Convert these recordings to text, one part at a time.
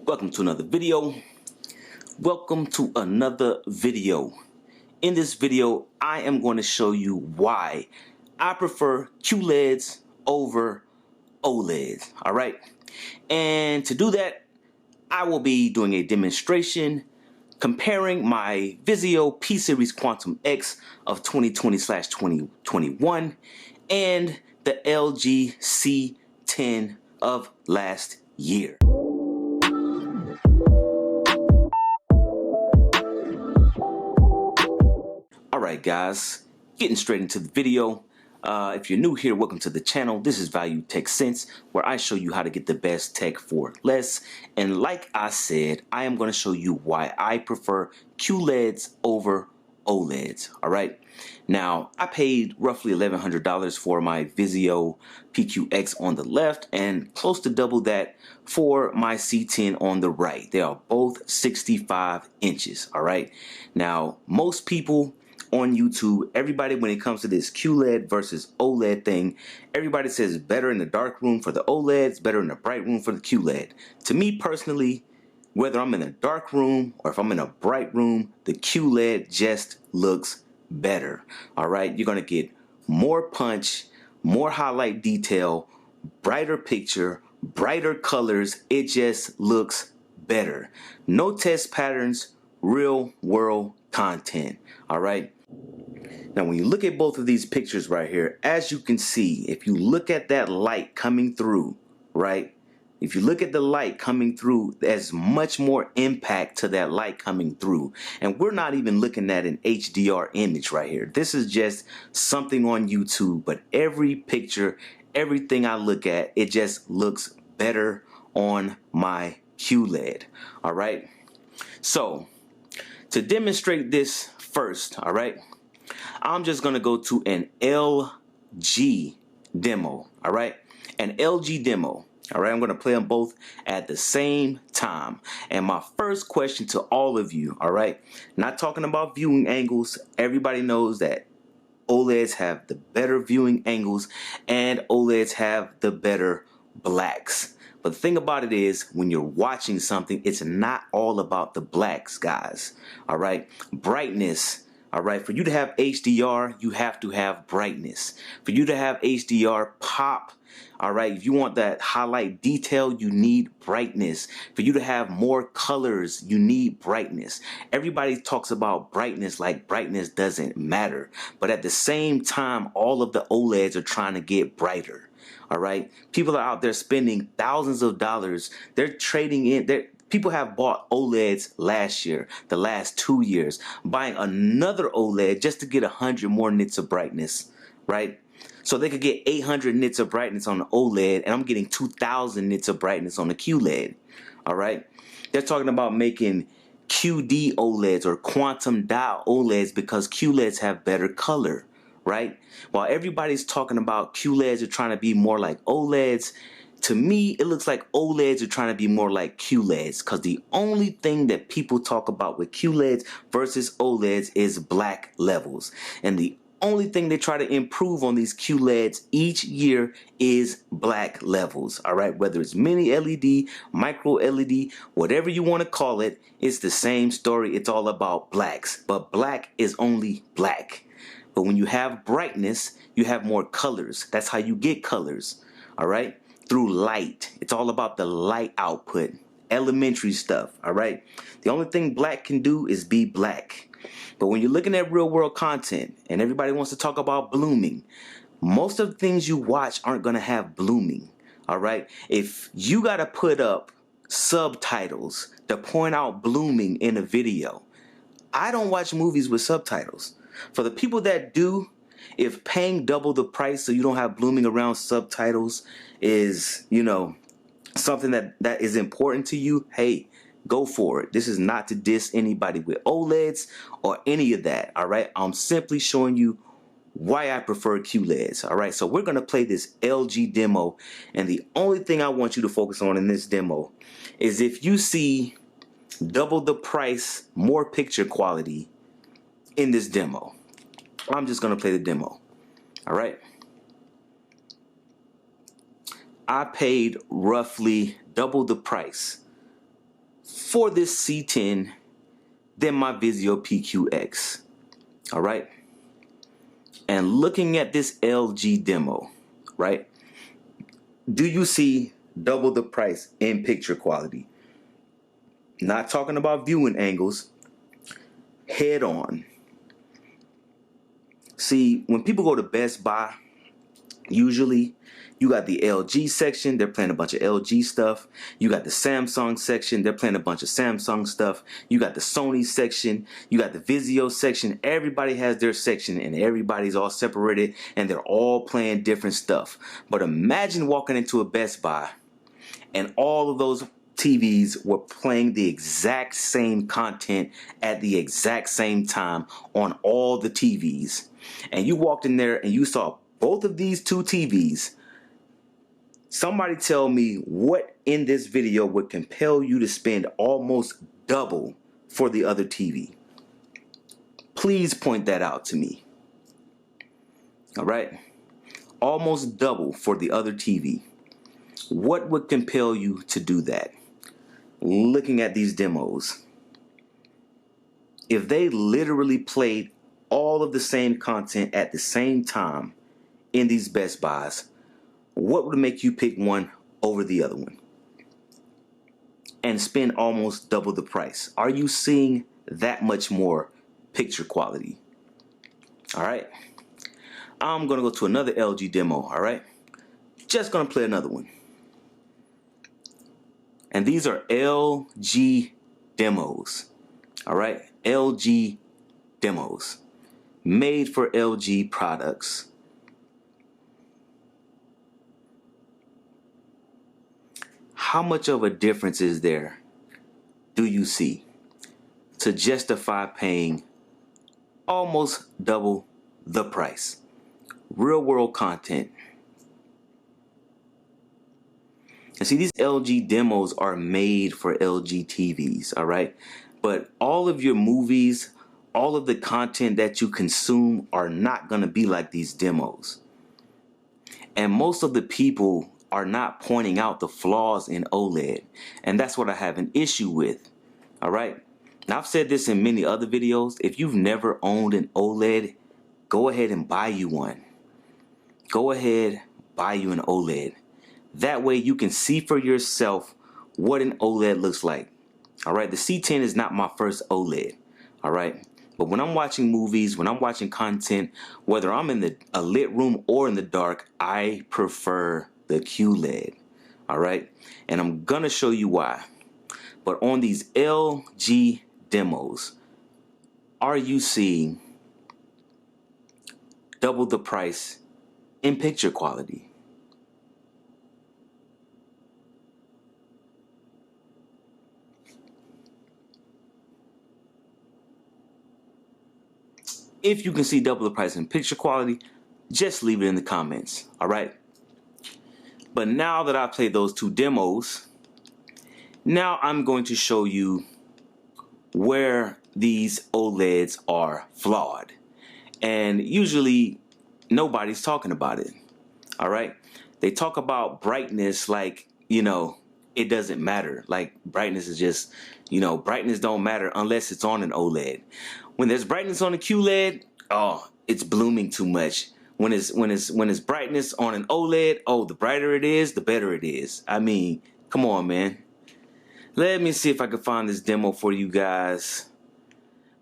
Welcome to another video. Welcome to another video. In this video, I am going to show you why I prefer Qleds over Oleds. Alright? And to do that, I will be doing a demonstration comparing my Vizio P-Series Quantum X of 2020/2021 and the LG C10 of last year. Alright guys, getting straight into the video. If you're new here, welcome to the channel. This is Value Tech Sense, where I show you how to get the best tech for less. And like I said, I am going to show you why I prefer Qleds over Oleds. Alright, now I paid roughly $1,100 for my Vizio PQX on the left and close to double that for my C10 on the right. They are both 65 inches. Alright, now most people on YouTube, everybody, when it comes to this QLED versus OLED thing, everybody says better in the dark room for the OLEDs, better in the bright room for the QLED. To me personally, whether I'm in a dark room or if I'm in a bright room, the QLED just looks better. All right, you're gonna get more punch, more highlight detail, brighter picture, brighter colors. It just looks better. No test patterns, real world content. All right. Now, when you look at both of these pictures right here, as you can see, if you look at that light coming through, right? If you look at the light coming through, there's much more impact to that light coming through. And we're not even looking at an HDR image right here. This is just something on YouTube, but every picture, everything I look at, it just looks better on my QLED. All right. So to demonstrate this first, all right, I'm just going to go to an LG demo, all right? An LG demo, all right? I'm going to play them both at the same time. And my first question to all of you, all right, not talking about viewing angles. Everybody knows that OLEDs have the better viewing angles and OLEDs have the better blacks. But the thing about it is, when you're watching something, it's not all about the blacks, guys, all right? Brightness. All right, for you to have HDR, you have to have brightness. For you to have HDR pop, all right, if you want that highlight detail, you need brightness. For you to have more colors, you need brightness. Everybody talks about brightness like brightness doesn't matter. But at the same time, all of the OLEDs are trying to get brighter. All right, people are out there spending thousands of dollars. They're trading in. People have bought OLEDs last year, the last 2 years, buying another OLED just to get 100 more nits of brightness, right? So they could get 800 nits of brightness on the OLED, and I'm getting 2,000 nits of brightness on the QLED, all right? They're talking about making QD OLEDs or quantum dot OLEDs because QLEDs have better color, right? While everybody's talking about QLEDs are trying to be more like OLEDs, to me, it looks like OLEDs are trying to be more like QLEDs, because the only thing that people talk about with QLEDs versus OLEDs is black levels. And the only thing they try to improve on these QLEDs each year is black levels. All right, whether it's mini LED, micro LED, whatever you want to call it, it's the same story. It's all about blacks, but black is only black. But when you have brightness, you have more colors. That's how you get colors. All right. Through light. It's all about the light output. Elementary stuff, all right? The only thing black can do is be black. But when you're looking at real world content and everybody wants to talk about blooming, most of the things you watch aren't going to have blooming, all right? If you got to put up subtitles to point out blooming in a video, I don't watch movies with subtitles. For the people that do, if paying double the price so you don't have blooming around subtitles is, you know, something that is important to you, hey, go for it. This is not to diss anybody with OLEDs or any of that, all right? I'm simply showing you why I prefer QLEDs, all right? So we're going to play this LG demo, and the only thing I want you to focus on in this demo is if you see double the price, more picture quality in this demo. I'm just going to play the demo. All right. I paid roughly double the price for this C10 than my Vizio PQX. All right. And looking at this LG demo, right? Do you see double the price in picture quality? Not talking about viewing angles, head on. See, when people go to Best Buy, usually you got the LG section, they're playing a bunch of LG stuff. You got the Samsung section, they're playing a bunch of Samsung stuff. You got the Sony section, you got the Vizio section. Everybody has their section and everybody's all separated and they're all playing different stuff. But imagine walking into a Best Buy and all of those TVs were playing the exact same content at the exact same time on all the TVs. And you walked in there and you saw both of these two TVs. Somebody tell me what in this video would compel you to spend almost double for the other TV. Please point that out to me. All right? Almost double for the other TV. What would compel you to do that? Looking at these demos. If they literally played all of the same content at the same time in these Best Buys, what would make you pick one over the other one and spend almost double the price? Are you seeing that much more picture quality? All right. I'm going to go to another LG demo. All right. Just going to play another one. And these are LG demos. All right. LG demos. Made for LG products. How much of a difference is there, do you see, to justify paying almost double the price? Real world content. And see, these LG demos are made for LG TVs, all right? But all of your movies, all of the content that you consume are not going to be like these demos. And most of the people are not pointing out the flaws in OLED. And that's what I have an issue with. All right. Now, I've said this in many other videos. If you've never owned an OLED, go ahead and buy you one. Go ahead, buy you an OLED. That way you can see for yourself what an OLED looks like. All right. The C10 is not my first OLED. All right. But when I'm watching movies, when I'm watching content, whether I'm in a lit room or in the dark, I prefer the Qled. All right. And I'm going to show you why. But on these LG demos, are you seeing double the price in picture quality? If you can see double the price in picture quality, just leave it in the comments. All right. But now that I've played those two demos, now I'm going to show you where these OLEDs are flawed. And usually nobody's talking about it. All right. They talk about brightness like, it doesn't matter. Like brightness is just, brightness don't matter unless it's on an OLED. When there's brightness on a QLED, oh, it's blooming too much. When it's brightness on an OLED, oh, the brighter it is, the better it is. I mean, come on, man. Let me see if I can find this demo for you guys.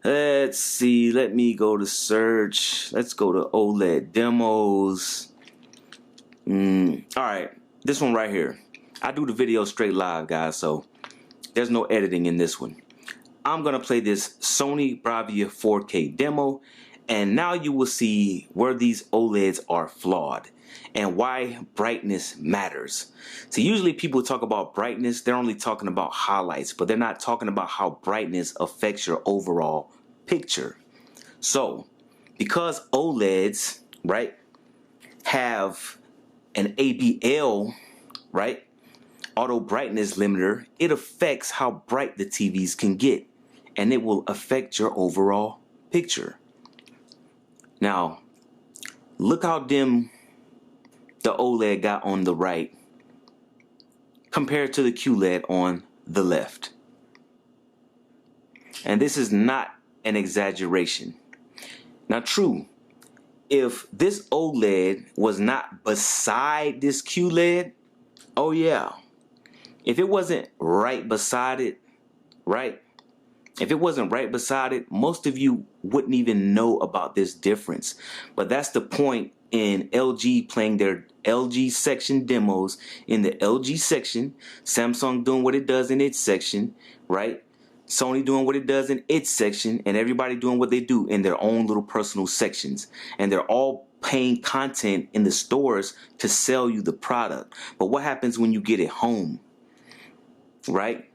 Let's see. Let me go to search. Let's go to OLED demos. All right. This one right here. I do the video straight live, guys, so there's no editing in this one. I'm going to play this Sony Bravia 4K demo, and now you will see where these OLEDs are flawed and why brightness matters. So usually people talk about brightness, they're only talking about highlights, but they're not talking about how brightness affects your overall picture. So because OLEDs, right, have an ABL, right, auto brightness limiter, it affects how bright the TVs can get, and it will affect your overall picture. Now, look how dim the OLED got on the right compared to the QLED on the left. And this is not an exaggeration. Now, true, if this OLED was not beside this QLED, oh yeah, if it wasn't right beside it, right? If it wasn't right beside it, most of you wouldn't even know about this difference. But that's the point in LG playing their LG section demos in the LG section, Samsung doing what it does in its section, right? Sony doing what it does in its section, and everybody doing what they do in their own little personal sections. And they're all paying content in the stores to sell you the product. But what happens when you get it home, right?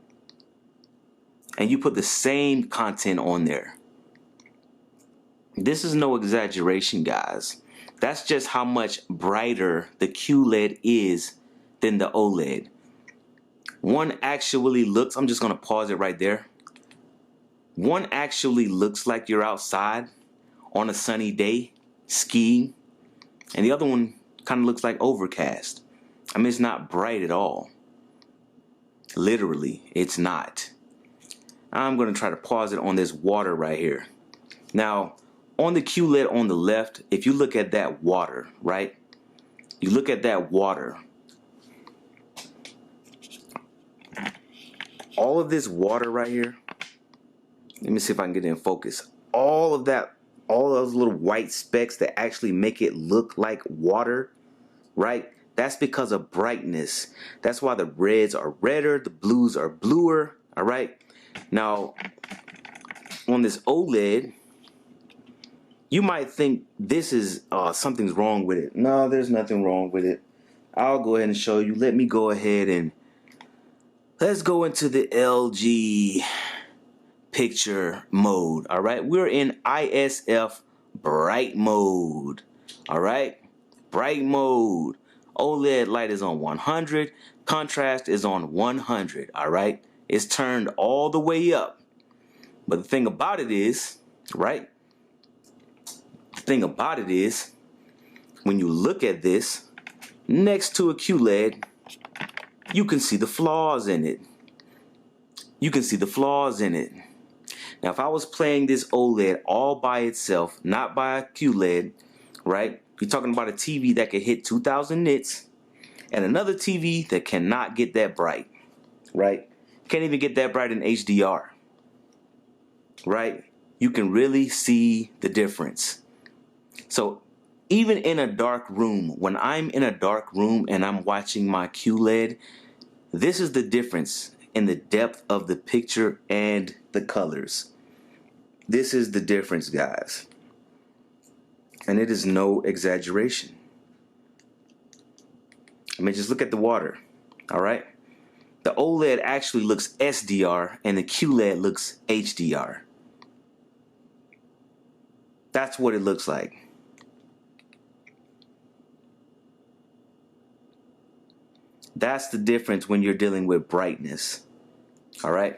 And you put the same content on there. This is no exaggeration, guys. That's just how much brighter the QLED is than the OLED. One actually looks, I'm just going to pause it right there. One actually looks like you're outside on a sunny day skiing, and the other one kind of looks like overcast. I mean, it's not bright at all. Literally, it's not. I'm going to try to pause it on this water right here. Now, on the QLED on the left, if you look at that water, right? You look at that water. All of this water right here, let me see if I can get it in focus. All of that, all those little white specks that actually make it look like water, right? That's because of brightness. That's why the reds are redder, the blues are bluer, all right? Now, on this OLED, you might think this is something's wrong with it. No, there's nothing wrong with it. I'll go ahead and show you. Let me go ahead and let's go into the LG picture mode. All right, we're in ISF bright mode. All right, bright mode. OLED light is on 100. Contrast is on 100. All right, it's turned all the way up. But the thing about it is, right? The thing about it is, when you look at this next to a QLED, you can see the flaws in it. You can see the flaws in it. Now, if I was playing this OLED all by itself, not by a QLED, right? You're talking about a TV that can hit 2,000 nits and another TV that cannot get that bright, right? Can't even get that bright in HDR, right? You can really see the difference. So even in a dark room, when I'm in a dark room and I'm watching my QLED, this is the difference in the depth of the picture and the colors. This is the difference, guys. And it is no exaggeration. I mean, just look at the water, all right? The OLED actually looks SDR and the QLED looks HDR. That's what it looks like. That's the difference when you're dealing with brightness. All right.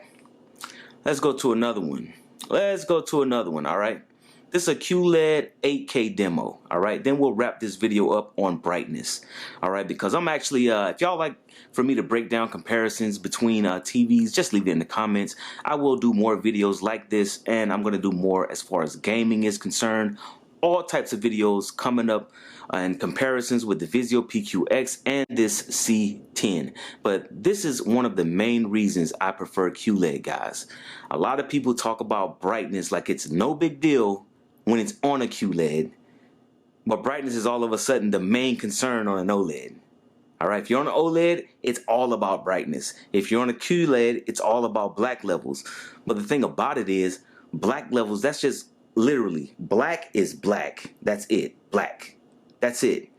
Let's go to another one. Let's go to another one. All right. This is a QLED 8K demo. All right. Then we'll wrap this video up on brightness. All right. Because I'm actually, if y'all like for me to break down comparisons between TVs, just leave it in the comments. I will do more videos like this, and I'm going to do more as far as gaming is concerned. All types of videos coming up and comparisons with the Vizio PQX and this C10. But this is one of the main reasons I prefer QLED, guys. A lot of people talk about brightness like it's no big deal when it's on a QLED, but brightness is all of a sudden the main concern on an OLED. All right, if you're on an OLED, it's all about brightness. If you're on a QLED, it's all about black levels. But the thing about it is, black levels, that's just literally, black is black. That's it, black. That's it.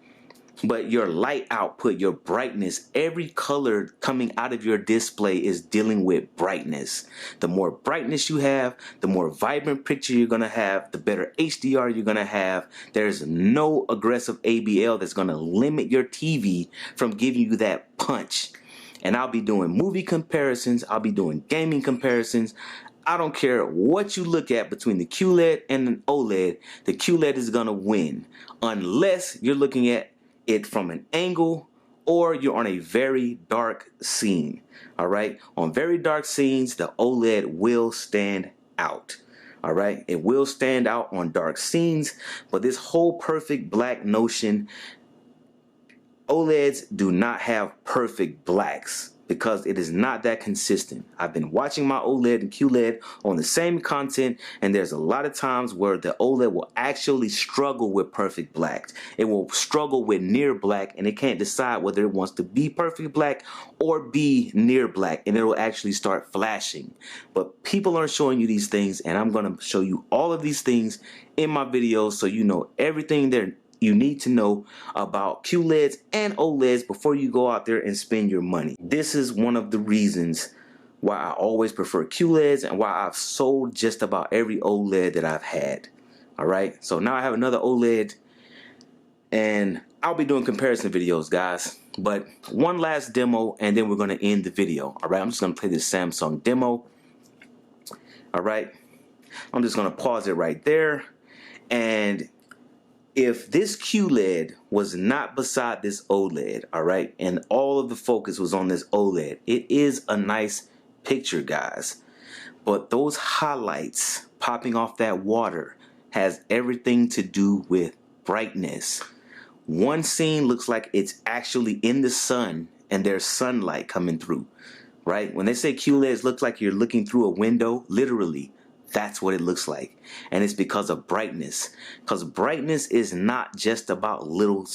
But your light output, your brightness, every color coming out of your display is dealing with brightness. The more brightness you have, the more vibrant picture you're going to have, the better HDR you're going to have. There's no aggressive ABL that's going to limit your TV from giving you that punch. And I'll be doing movie comparisons. I'll be doing gaming comparisons. I don't care what you look at between the QLED and an OLED, the QLED is going to win unless you're looking at it from an angle or you're on a very dark scene. All right. On very dark scenes, the OLED will stand out. All right, it will stand out on dark scenes, but this whole perfect black notion, OLEDs do not have perfect blacks because it is not that consistent. I've been watching my OLED and Qled on the same content, and there's a lot of times where the OLED will actually struggle with perfect black. It will struggle with near black, and it can't decide whether it wants to be perfect black or be near black, and it will actually start flashing. But people aren't showing you these things, and I'm going to show you all of these things in my videos so you know everything there you need to know about Qleds and OLEDs before you go out there and spend your money. This is one of the reasons why I always prefer Qleds and why I've sold just about every OLED that I've had. Alright, so now I have another OLED and I'll be doing comparison videos, guys. But one last demo and then we're going to end the video. Alright, I'm just going to play this Samsung demo. Alright, I'm just going to pause it right there. And if this Qled was not beside this OLED, all right, and all of the focus was on this OLED, it is a nice picture, guys. But those highlights popping off that water has everything to do with brightness. One scene looks like it's actually in the sun and there's sunlight coming through, right? When they say Qleds look like you're looking through a window, literally, that's what it looks like. And it's because of brightness. Because brightness is not just about little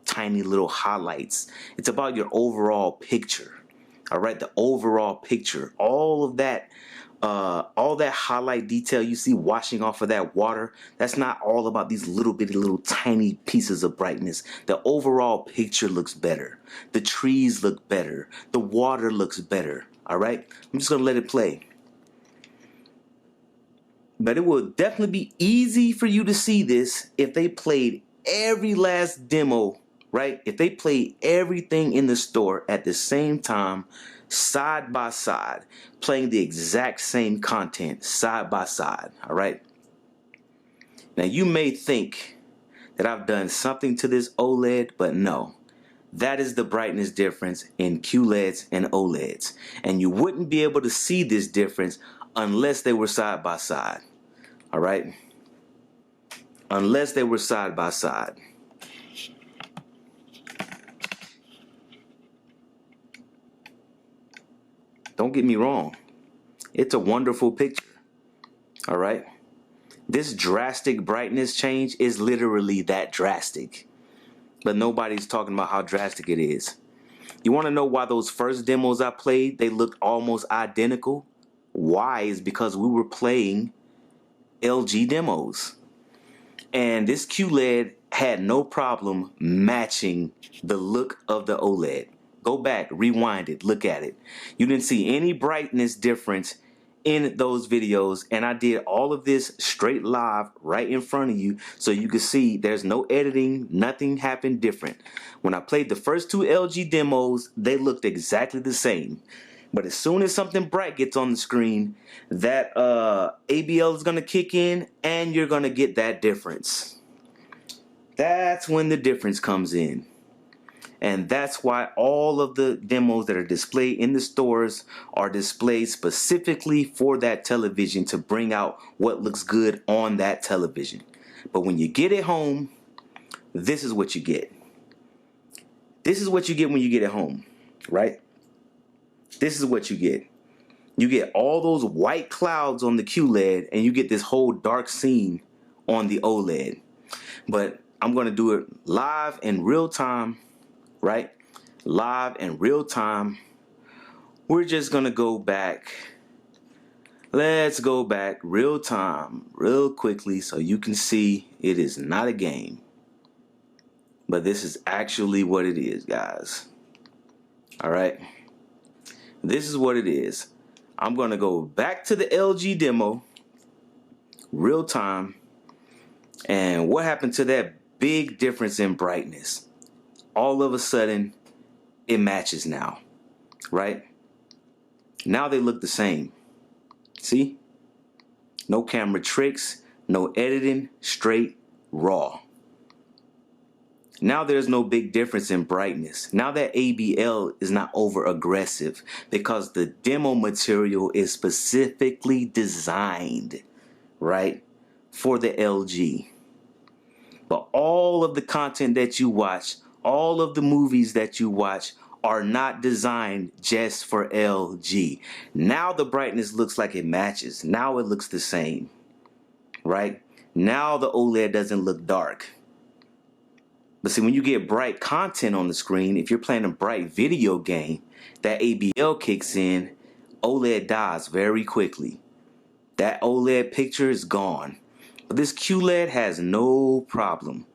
tiny little highlights. It's about your overall picture. All right, the overall picture. All that highlight detail you see washing off of that water, that's not all about these little bitty little tiny pieces of brightness. The overall picture looks better. The trees look better. The water looks better. All right, I'm just gonna let it play. But it will definitely be easy for you to see this if they played every last demo, right? If they played everything in the store at the same time, side by side, playing the exact same content side by side, all right? Now you may think that I've done something to this OLED, but no. That is the brightness difference in Qleds and OLEDs. And you wouldn't be able to see this difference unless they were side by side. All right? Unless they were side by side. Don't get me wrong. It's a wonderful picture. All right? This drastic brightness change is literally that drastic. But nobody's talking about how drastic it is. You want to know why those first demos I played, they looked almost identical? Why? Is because we were playing LG demos. And this Qled had no problem matching the look of the OLED. Go back, rewind it, look at it. You didn't see any brightness difference in those videos, and I did all of this straight live right in front of you so you can see there's no editing, nothing happened different. When I played the first two LG demos, they looked exactly the same. But as soon as something bright gets on the screen, that ABL is going to kick in and you're going to get that difference. That's when the difference comes in. And that's why all of the demos that are displayed in the stores are displayed specifically for that television to bring out what looks good on that television. But when you get it home, this is what you get. This is what you get when you get it home, right? This is what you get. You get all those white clouds on the Qled and you get this whole dark scene on the OLED. But I'm going to do it live in real time, right? Live in real time. We're just going to go back. Let's go back real time, real quickly so you can see it is not a game. But this is actually what it is, guys. All right. This is what it is. I'm going to go back to the LG demo, real time, and what happened to that big difference in brightness? All of a sudden, it matches now, right? Now they look the same. See? No camera tricks, no editing, straight, raw. Now there's no big difference in brightness. Now that ABL is not over aggressive because the demo material is specifically designed, right, for the LG. But all of the content that you watch, all of the movies that you watch are not designed just for LG. Now the brightness looks like it matches. Now it looks the same, right? Now the OLED doesn't look dark. But see, when you get bright content on the screen, if you're playing a bright video game, that ABL kicks in, OLED dies very quickly. That OLED picture is gone. But this QLED has no problem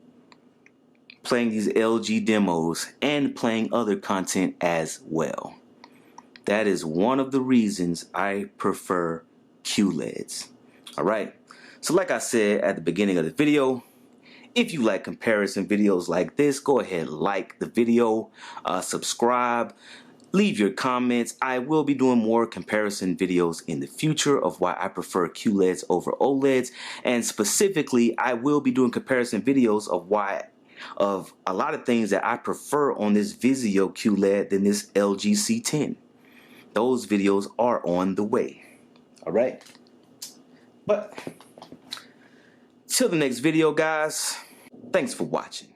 playing these LG demos and playing other content as well. That is one of the reasons I prefer QLEDs. Alright, so like I said at the beginning of the video, if you like comparison videos like this, go ahead and like the video, subscribe, leave your comments. I will be doing more comparison videos in the future of why I prefer QLEDs over OLEDs, and specifically I will be doing comparison videos of a lot of things that I prefer on this Vizio QLED than this LG C10. Those videos are on the way. Alright, but till the next video, guys, thanks for watching.